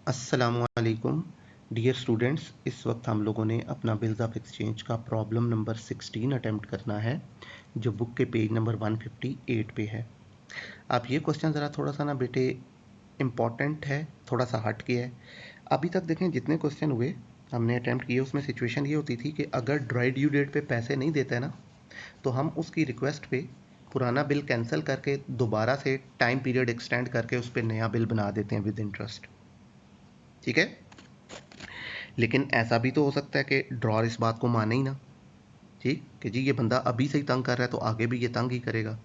अस्सलामुअलैकुम dear students. इस वक्त हम लोगों ने अपना बिल्स ऑफ एक्सचेंज का प्रॉब्लम नंबर 16 अटेम्प्ट करना है, जो बुक के पेज नंबर 158 पे है। आप ये क्वेश्चन ज़रा थोड़ा सा ना बेटे इम्पॉर्टेंट है, थोड़ा सा हट के है। अभी तक देखें जितने क्वेश्चन हुए हमने अटेम्प्ट किए, उसमें सिचुएशन ये होती थी कि अगर ड्राई ड्यू डेट पे पैसे नहीं देते ना, तो हम उसकी रिक्वेस्ट पे पुराना बिल कैंसिल करके दोबारा से टाइम पीरियड एक्सटेंड करके उस पर नया बिल बना देते हैं विद इंटरेस्ट। ठीक है, लेकिन ऐसा भी तो हो सकता है कि ड्रॉर इस बात को माने ही ना, ठीक कि जी ये बंदा अभी से ही तंग कर रहा है तो आगे भी ये तंग ही करेगा।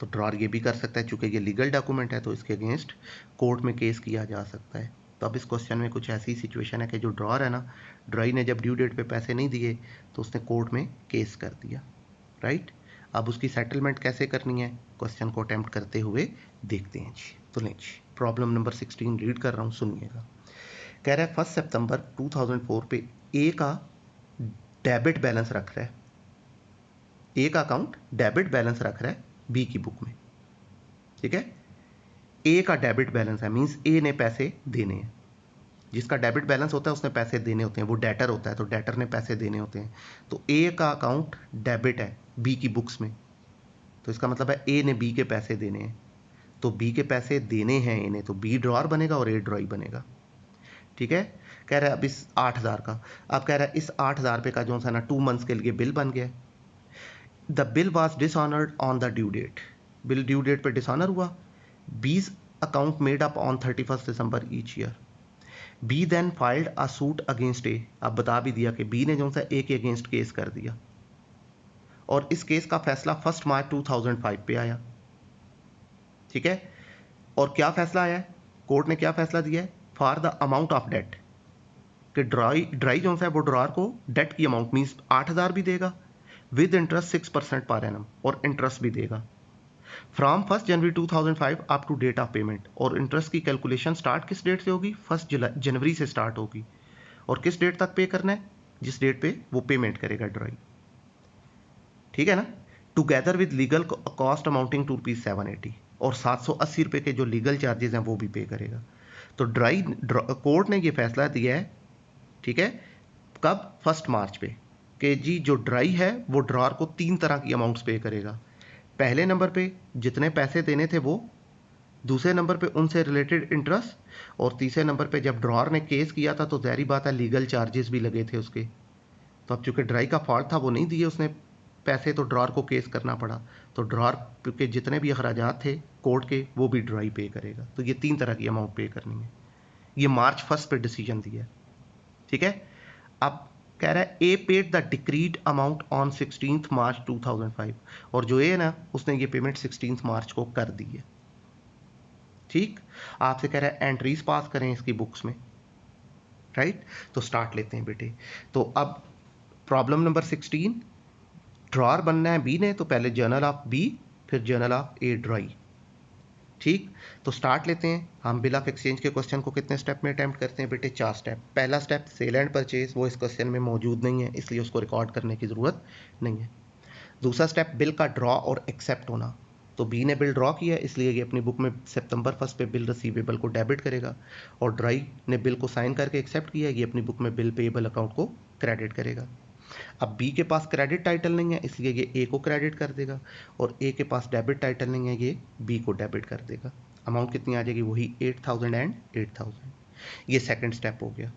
तो ड्रॉर ये भी कर सकता है, चूंकि ये लीगल डॉक्यूमेंट है तो इसके अगेंस्ट कोर्ट में केस किया जा सकता है। तो अब इस क्वेश्चन में कुछ ऐसी सिचुएशन है कि जो ड्रॉर है ना, ड्रॉई ने जब ड्यू डेट पे पैसे नहीं दिए तो उसने कोर्ट में केस कर दिया, राइट। अब उसकी सेटलमेंट कैसे करनी है, क्वेश्चन को अटेम्प्ट करते हुए देखते हैं जी। तो लें जी, प्रॉब्लम नंबर 16 रीड कर रहा हूँ, सुनिएगा। कह रहा है 1 सितंबर 2004 पे ए का डेबिट बैलेंस रख रहा है, ए का अकाउंट डेबिट बैलेंस रख रहा है बी की बुक में। ठीक है, ए का डेबिट बैलेंस है, मींस ए ने पैसे देने हैं। जिसका डेबिट बैलेंस होता है उसने पैसे देने होते हैं, वो डेटर होता है तो डेटर ने पैसे देने होते हैं। तो ए का अकाउंट डेबिट है बी की बुक्स में, तो इसका मतलब है ए ने बी के पैसे देने हैं। तो बी के पैसे देने हैं ए ने, तो बी ड्रॉर बनेगा और ए ड्रॉई बनेगा। ठीक है, कह रहा है अब इस 8,000 का, अब कह रहा है इस 8,000 पे का जो सा ना 2 मंथ्स के लिए बिल बन गया। The bill was dishonoured on the due date, bill due date पे डिसऑनर हुआ। B's account made up on 31 December each year. B then filed a suit against A, अब बता भी दिया कि बी ने जो सा ए के अगेंस्ट केस कर दिया, और इस केस का फैसला 1 मार्च 2005 पे आया। ठीक है, और क्या फैसला आया है, कोर्ट ने क्या फैसला दिया है, for the amount of debt, कि ड्राई जो है वो ड्रॉर को डेट की अमाउंट मीन्स 8,000 भी देगा विद इंटरेस्ट 6% पर एनम, और इंटरेस्ट भी देगा from 1 January 2005 up to date of payment. और इंटरेस्ट की कैलकुलेशन स्टार्ट किस डेट से होगी, 1 जनवरी से स्टार्ट होगी, और किस डेट तक पे करना है, जिस डेट पे वो पेमेंट करेगा ड्राई। ठीक है ना, together with legal cost amounting to ₹780, और 780 रुपये के जो लीगल चार्जेस हैं वो भी पे करेगा। तो ड्राई कोर्ट ने ये फैसला दिया है, ठीक है, कब, 1 मार्च पे, कि जी जो ड्राई है वो ड्रॉर को 3 तरह की अमाउंट्स पे करेगा। पहले नंबर पे जितने पैसे देने थे वो, दूसरे नंबर पे उनसे रिलेटेड इंटरेस्ट, और तीसरे नंबर पे जब ड्रॉर ने केस किया था तो ज़ाहिर बात है लीगल चार्जेस भी लगे थे उसके। तो अब चूंकि ड्राई का फॉल्ट था, वो नहीं दिए उसने पैसे, तो ड्रॉर को केस करना पड़ा। तो ड्रॉर के जितने भी अखराजात थे कोर्ट के वो भी ड्राई पे करेगा। तो ये 3 तरह की अमाउंट पे करनी है। ये मार्च 1 पे डिसीजन दिया है। ठीक है, अब कह रहा है A paid the decreed amount on 16 March 2005, और जो ए है ना उसने ये पेमेंट 16 मार्च को कर दी है। ठीक, आपसे कह रहा है एंट्रीज पास करें इसकी बुक्स में, राइट। तो स्टार्ट लेते हैं बेटे। तो अब प्रॉब्लम नंबर 16, ड्रॉर बनना है बी ने, तो पहले जर्नल ऑफ बी फिर जर्नल ऑफ ए ड्राई। ठीक, तो स्टार्ट लेते हैं। हम बिल ऑफ एक्सचेंज के क्वेश्चन को कितने स्टेप में अटेम्प्ट करते हैं बेटे, 4 स्टेप। पहला स्टेप सेल एंड परचेज, वो इस क्वेश्चन में मौजूद नहीं है इसलिए उसको रिकॉर्ड करने की ज़रूरत नहीं है। दूसरा स्टेप बिल का ड्रॉ और एक्सेप्ट होना, तो बी ने बिल ड्रॉ किया इसलिए ये अपनी बुक में सितंबर 1 पे बिल रिसीवेबल को डेबिट करेगा, और ड्राई ने बिल को साइन करके एक्सेप्ट किया, ये अपनी बुक में बिल पेएबल अकाउंट को क्रेडिट करेगा। अब बी के पास क्रेडिट टाइटल नहीं है इसलिए ये ए को क्रेडिट कर देगा, और ए के पास डेबिट टाइटल नहीं है, ये बी को डेबिट कर देगा। अमाउंट कितनी आ जाएगी, वही 8,000 एंड 8,000। ये सेकंड स्टेप हो गया।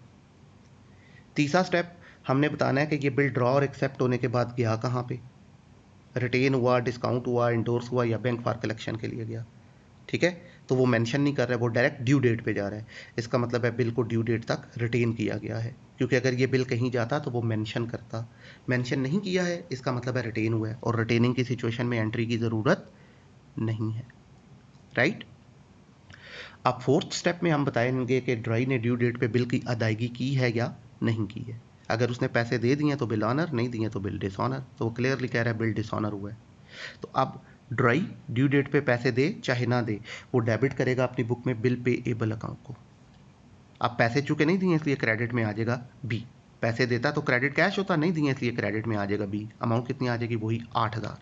तीसरा स्टेप हमने बताना है कि ये बिल ड्रॉ और एक्सेप्ट होने के बाद गया कहाँ पे, रिटेन हुआ, डिस्काउंट हुआ, इंडोर्स हुआ, या बैंक फॉर कलेक्शन के लिए गया। ठीक है, तो वो मेंशन नहीं कर रहा है, वो डायरेक्ट ड्यू डेट पे जा रहा है। इसका मतलब है बिल को ड्यू डेट तक रिटेन किया गया है, क्योंकि अगर ये बिल कहीं जाता तो वो मेंशन करता, मेंशन नहीं किया है इसका मतलब है रिटेन हुआ है, और रिटेनिंग की सिचुएशन में एंट्री की ज़रूरत नहीं है, राइट। अब फोर्थ स्टेप में हम बताएंगे कि ड्राई ने ड्यू डेट पे बिल की अदायगी की है या नहीं की है। अगर उसने पैसे दे दिए तो बिल ऑनर, नहीं दिए तो बिल डिसऑनर। तो वो क्लियरली कह रहा है बिल डिसऑनर हुआ है। तो अब ड्राई ड्यू डेट पे पैसे दे चाहे ना दे, वो डेबिट करेगा अपनी बुक में बिल पेएबल अकाउंट को। अब पैसे चूके नहीं दिए इसलिए क्रेडिट में आ जाएगा बी, पैसे देता तो क्रेडिट कैश होता, नहीं दिए इसलिए क्रेडिट में आ जाएगा बी। अमाउंट कितनी आ जाएगी, वही 8,000।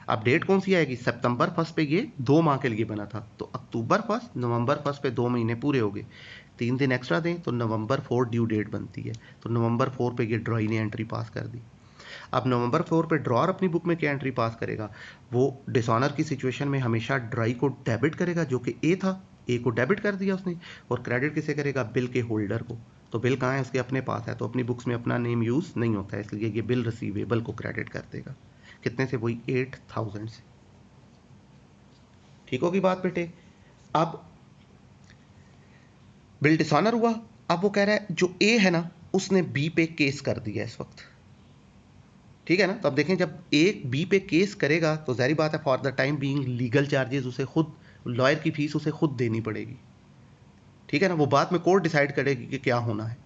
अब डेट कौन सी आएगी, सितंबर 1 पे ये 2 माह के लिए बना था, तो अक्टूबर 1, नवंबर 1 पे 2 महीने पूरे हो गए, 3 दिन एक्स्ट्रा दें तो नवंबर 4 ड्यू डेट बनती है, तो नवंबर 4 पे ये ड्रॉई ने एंट्री पास कर दी। अब नवंबर 4 पे ड्रॉर अपनी बुक में क्या एंट्री पास करेगा, वो डिसऑनर की सिचुएशन में हमेशा ड्रॉई को डेबिट करेगा, जो कि ए था, ए को डेबिट कर दिया उसने, और क्रेडिट किसे करेगा, बिल के होल्डर को। तो बिल कहाँ है, उसके अपने पास है, तो अपनी बुक्स में अपना नेम यूज नहीं होता है, इसलिए ये बिल रिसीवेबल को क्रेडिट कर देगा। कितने से, वही 8000 से। ठीक होगी बात बेटे। अब बिल डिसऑनर हुआ, अब वो कह रहा है जो ए है ना उसने बी पे केस कर दिया इस वक्त, ठीक है ना। तो अब देखें जब ए बी पे केस करेगा तो जाहिर बात है for the time being legal charges उसे खुद, लॉयर की फीस उसे खुद देनी पड़ेगी, ठीक है ना। वो बाद में कोर्ट डिसाइड करेगी कि क्या होना है,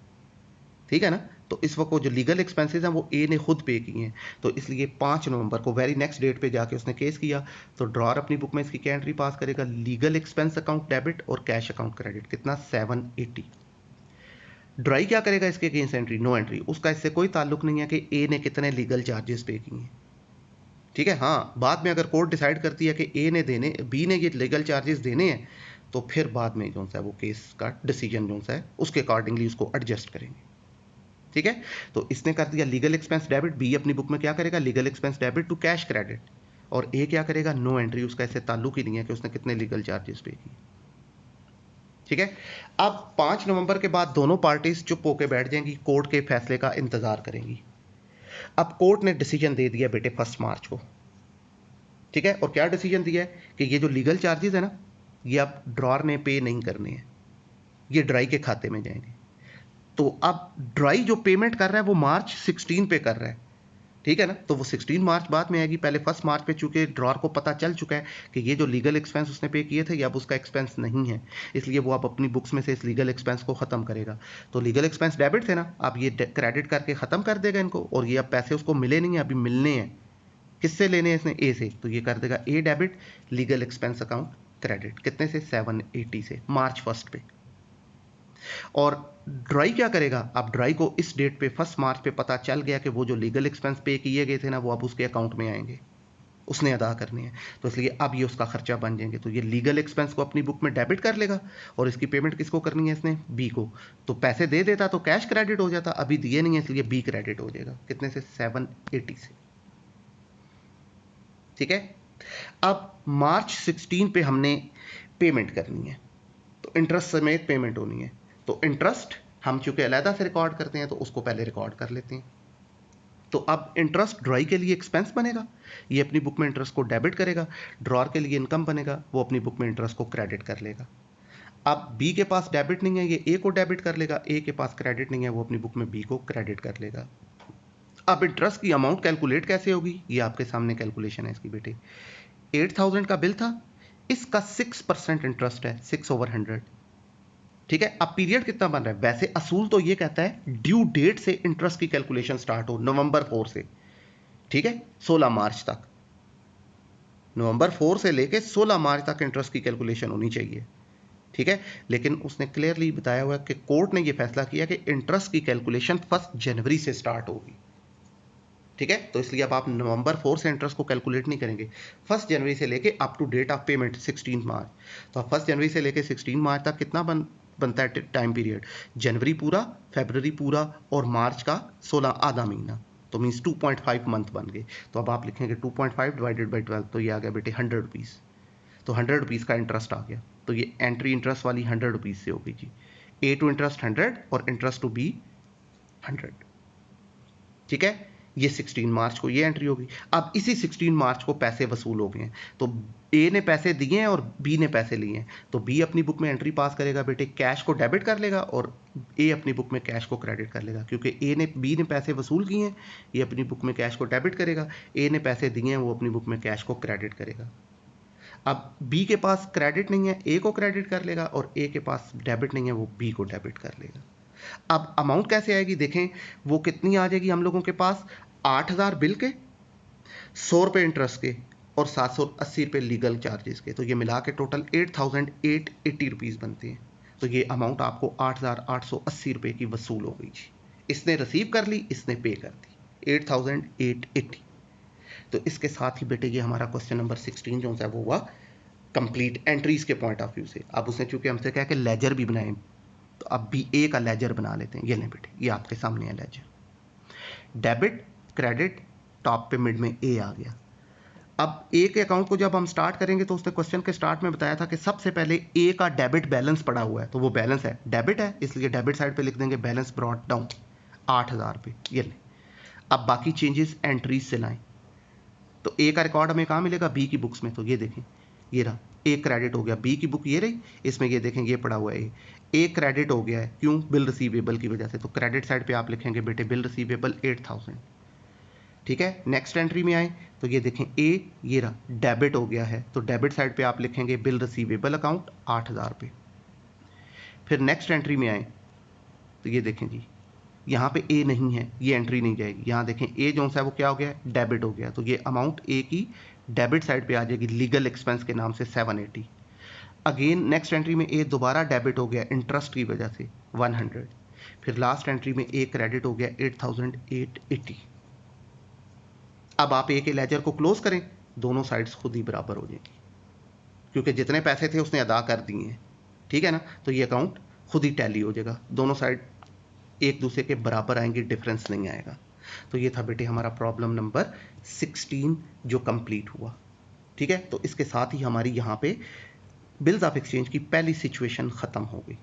ठीक है ना। तो इस वक्त वो जो लीगल एक्सपेंसेस हैं वो ए ने खुद पे किए हैं, तो इसलिए 5 नवंबर को वेरी नेक्स्ट डेट पे जाके उसने केस किया। तो ड्रॉर अपनी बुक में इसकी क्या एंट्री पास करेगा, लीगल एक्सपेंस अकाउंट डेबिट और कैश अकाउंट क्रेडिट, कितना 780। ड्राई क्या करेगा इसके अगेंस्ट एंट्री, नो एंट्री, उसका इससे कोई ताल्लुक नहीं है कि ए ने कितने लीगल चार्जेस पे किए हैं, ठीक है। हाँ, बाद में अगर कोर्ट डिसाइड करती है कि ए ने देने, बी ने ये लीगल चार्जेस देने हैं, तो फिर बाद में जो है वो केस का डिसीजन जो है उसके अकॉर्डिंगली उसको एडजस्ट करेंगे, ठीक है। तो इसने कर दिया लीगल एक्सपेंस डेबिट, बी अपनी बुक में क्या करेगा, legal expense debit to cash credit, और ए क्या करेगा, नो एंट्री, उसका इससे ताल्लुक ही नहीं है कि उसने कितने लीगल चार्जेस पे किए, ठीक है। अब 5 नवंबर के बाद दोनों पार्टीज चुप होकर बैठ जाएंगी, कोर्ट के फैसले का इंतजार करेंगी। अब कोर्ट ने डिसीजन दे दिया बेटे 1 मार्च को, ठीक है। और क्या डिसीजन दिया है कि ये जो लीगल चार्जेस है ना, ये अब ड्रॉर ने पे नहीं करने हैं, ये ड्राई के खाते में जाएंगे। तो अब ड्राई जो पेमेंट कर रहा है वो मार्च 16 पे कर रहा है, ठीक है ना। तो वो 16 मार्च बाद में आएगी, पहले 1 मार्च पे चूंकि ड्रॉर को पता चल चुका है कि ये जो लीगल एक्सपेंस उसने पे किए थे ये अब उसका एक्सपेंस नहीं है, इसलिए वो अब अपनी बुक्स में से इस लीगल एक्सपेंस को खत्म करेगा। तो लीगल एक्सपेंस डेबिट थे ना, अब ये क्रेडिट करके खत्म कर देगा इनको, और ये अब पैसे उसको मिले नहीं है, अभी मिलने हैं। किससे लेने हैं इसने, ए से, तो ये कर देगा A debit legal expense account credit, कितने से, 780 से, मार्च 1 पे। और ड्राई क्या करेगा, अब ड्राई को इस डेट पे 1 मार्च पे पता चल गया कि वो जो लीगल एक्सपेंस पे किए गए थे ना वो अब उसके अकाउंट में आएंगे, उसने अदा करने हैं, तो इसलिए अब ये उसका खर्चा बन जाएंगे। तो ये लीगल एक्सपेंस को अपनी बुक में डेबिट कर लेगा, और इसकी पेमेंट किसको करनी है इसने, बी को। तो पैसे दे देता तो कैश क्रेडिट हो जाता, अभी दिए नहीं है इसलिए बी क्रेडिट हो जाएगा, कितने से, 780 से, ठीक है। अब मार्च 16 पे हमने पेमेंट करनी है, तो इंटरेस्ट समेत पेमेंट होनी है। तो इंटरेस्ट हम चूंकि अलहदा से रिकॉर्ड करते हैं तो उसको पहले रिकॉर्ड कर लेते हैं। तो अब इंटरेस्ट ड्रॉई के लिए एक्सपेंस बनेगा, ये अपनी बुक में इंटरेस्ट को डेबिट करेगा, ड्रॉर के लिए इनकम बनेगा, वो अपनी बुक में इंटरेस्ट को क्रेडिट कर लेगा। अब बी के पास डेबिट नहीं है, ये ए को डेबिट कर लेगा, ए के पास क्रेडिट नहीं है, वो अपनी बुक में बी को क्रेडिट कर लेगा। अब इंटरेस्ट की अमाउंट कैलकुलेट कैसे होगी, ये आपके सामने कैलकुलेशन है इसकी बेटे। 8000 का बिल था, इसका 6% इंटरेस्ट है, 6/100, ठीक है। अब पीरियड कितना बन रहा है, वैसे असूल तो ये कहता है ड्यू डेट से इंटरेस्ट की कैलकुलेशन स्टार्ट हो, नवंबर 4 से, ठीक है, 16 मार्च तक, नवंबर 4 से लेके 16 मार्च तक इंटरेस्ट की कैलकुलेशन होनी चाहिए, ठीक है। लेकिन उसने क्लियरली बताया हुआ है कि कोर्ट ने ये फैसला किया कि इंटरेस्ट की कैलकुलेशन 1 जनवरी से स्टार्ट होगी, ठीक है। तो इसलिए अब आप नवंबर 4 से इंटरेस्ट को कैलकुलेट नहीं करेंगे, 1 जनवरी से लेके up to date of payment 16 मार्च। तो अब 1 जनवरी से लेके 16 मार्च तक कितना बनता है टाइम पीरियड, जनवरी पूरा, फरवरी पूरा, और मार्च का 16 आधा महीना, तो मीन्स 2.5 मंथ बन गए। तो अब आप लिखेंगे 2.5 डिवाइडेड बाई 12, तो ये आ गया बेटे 100 रुपीज़। तो 100 रुपीज़ का इंटरेस्ट आ गया, तो ये एंट्री इंटरेस्ट वाली 100 रुपीज़ से हो गई जी। ए टू इंटरेस्ट 100 और इंटरेस्ट टू बी 100, ठीक है। ये 16 मार्च को ये एंट्री होगी। अब इसी 16 मार्च को पैसे वसूल हो गए हैं, तो ए ने पैसे दिए हैं और बी ने पैसे लिए हैं, तो बी अपनी बुक में एंट्री पास करेगा बेटे, कैश को डेबिट कर लेगा, और ए अपनी बुक में कैश को क्रेडिट कर लेगा, क्योंकि बी ने पैसे वसूल किए हैं, ये अपनी बुक में कैश को डेबिट करेगा, ए ने पैसे दिए हैं, वो अपनी बुक में कैश को क्रेडिट करेगा। अब बी के पास क्रेडिट नहीं है, ए को क्रेडिट कर लेगा, और ए के पास डेबिट नहीं है, वो बी को डेबिट कर लेगा। अब अमाउंट कैसे आएगी देखें, वो कितनी आ जाएगी हम लोगों के पास, 8000 बिल के, 100 रुपये इंटरेस्ट के, और 780 रुपये लीगल चार्जेस के, तो ये मिला के टोटल 8880 रुपीज़ बनते हैं। तो ये अमाउंट आपको 8880 रुपये की वसूल हो गई जी। इसने रिसीव कर ली, इसने पे कर दी 8880, तो इसके साथ ही बेटे ये हमारा क्वेश्चन नंबर 16 जो है वो हुआ कंप्लीट एंट्रीज के पॉइंट ऑफ व्यू से। अब उसने चूंकि हमसे कहा कि लेजर भी बनाएं, तो अब भी ए का लेजर बना लेते हैं। ये लें बेटे, ये आपके सामने है लेजर, डेबिट क्रेडिट, टॉप पे मिड में ए आ गया। अब ए के अकाउंट को जब हम स्टार्ट करेंगे तो उसने क्वेश्चन के स्टार्ट में बताया था कि सबसे पहले ए का डेबिट बैलेंस पड़ा हुआ है, तो वो बैलेंस है डेबिट है, इसलिए डेबिट साइड पे लिख देंगे बैलेंस ब्रॉट डाउन 8000 पे। ये ले, अब बाकी चेंजेस एंट्रीज से लाएं, तो ए का रिकॉर्ड हमें कहाँ मिलेगा, बी की बुक्स में। तो ये देखें, ये रहा, ए क्रेडिट हो गया, बी की बुक ये रही, इसमें ये देखें ये पड़ा हुआ है ए क्रेडिट हो गया है, क्यों, बिल रिसीवेबल की वजह से। तो क्रेडिट साइड पे आप लिखेंगे बेटे बिल रिसीवेबल 8000, ठीक है। नेक्स्ट एंट्री में आए तो ये देखें ए, ये रहा डेबिट हो गया है, तो डेबिट साइड पे आप लिखेंगे बिल रिसीवेबल अकाउंट 8000 पे। फिर नेक्स्ट एंट्री में आए तो ये देखें जी, यहाँ पे ए नहीं है, ये एंट्री नहीं जाएगी। यहाँ देखें ए जो है वो क्या हो गया, डेबिट हो गया, तो ये अमाउंट ए की डेबिट साइड पे आ जाएगी लीगल एक्सपेंस के नाम से 780। अगेन नेक्स्ट एंट्री में ए दोबारा डेबिट हो गया इंटरेस्ट की वजह से 100। फिर लास्ट एंट्री में ए क्रेडिट हो गया 8880। अब आप ए के लेजर को क्लोज करें, दोनों साइड्स खुद ही बराबर हो जाएंगी, क्योंकि जितने पैसे थे उसने अदा कर दिए हैं, ठीक है ना। तो ये अकाउंट खुद ही टैली हो जाएगा, दोनों साइड एक दूसरे के बराबर आएंगे, डिफरेंस नहीं आएगा। तो ये था बेटे हमारा प्रॉब्लम नंबर 16 जो कंप्लीट हुआ, ठीक है। तो इसके साथ ही हमारी यहाँ पे बिल्स ऑफ एक्सचेंज की पहली सिचुएशन खत्म हो गई,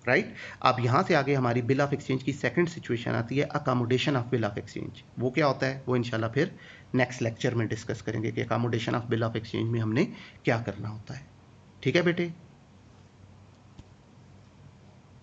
राइट। अब यहाँ से आगे हमारी बिल ऑफ एक्सचेंज की सेकंड सिचुएशन आती है accommodation of bill of exchange. वो क्या होता है वो इंशाल्लाह फिर नेक्स्ट लेक्चर में डिस्कस करेंगे कि accommodation of bill of exchange में हमने क्या करना होता है, ठीक है बेटे।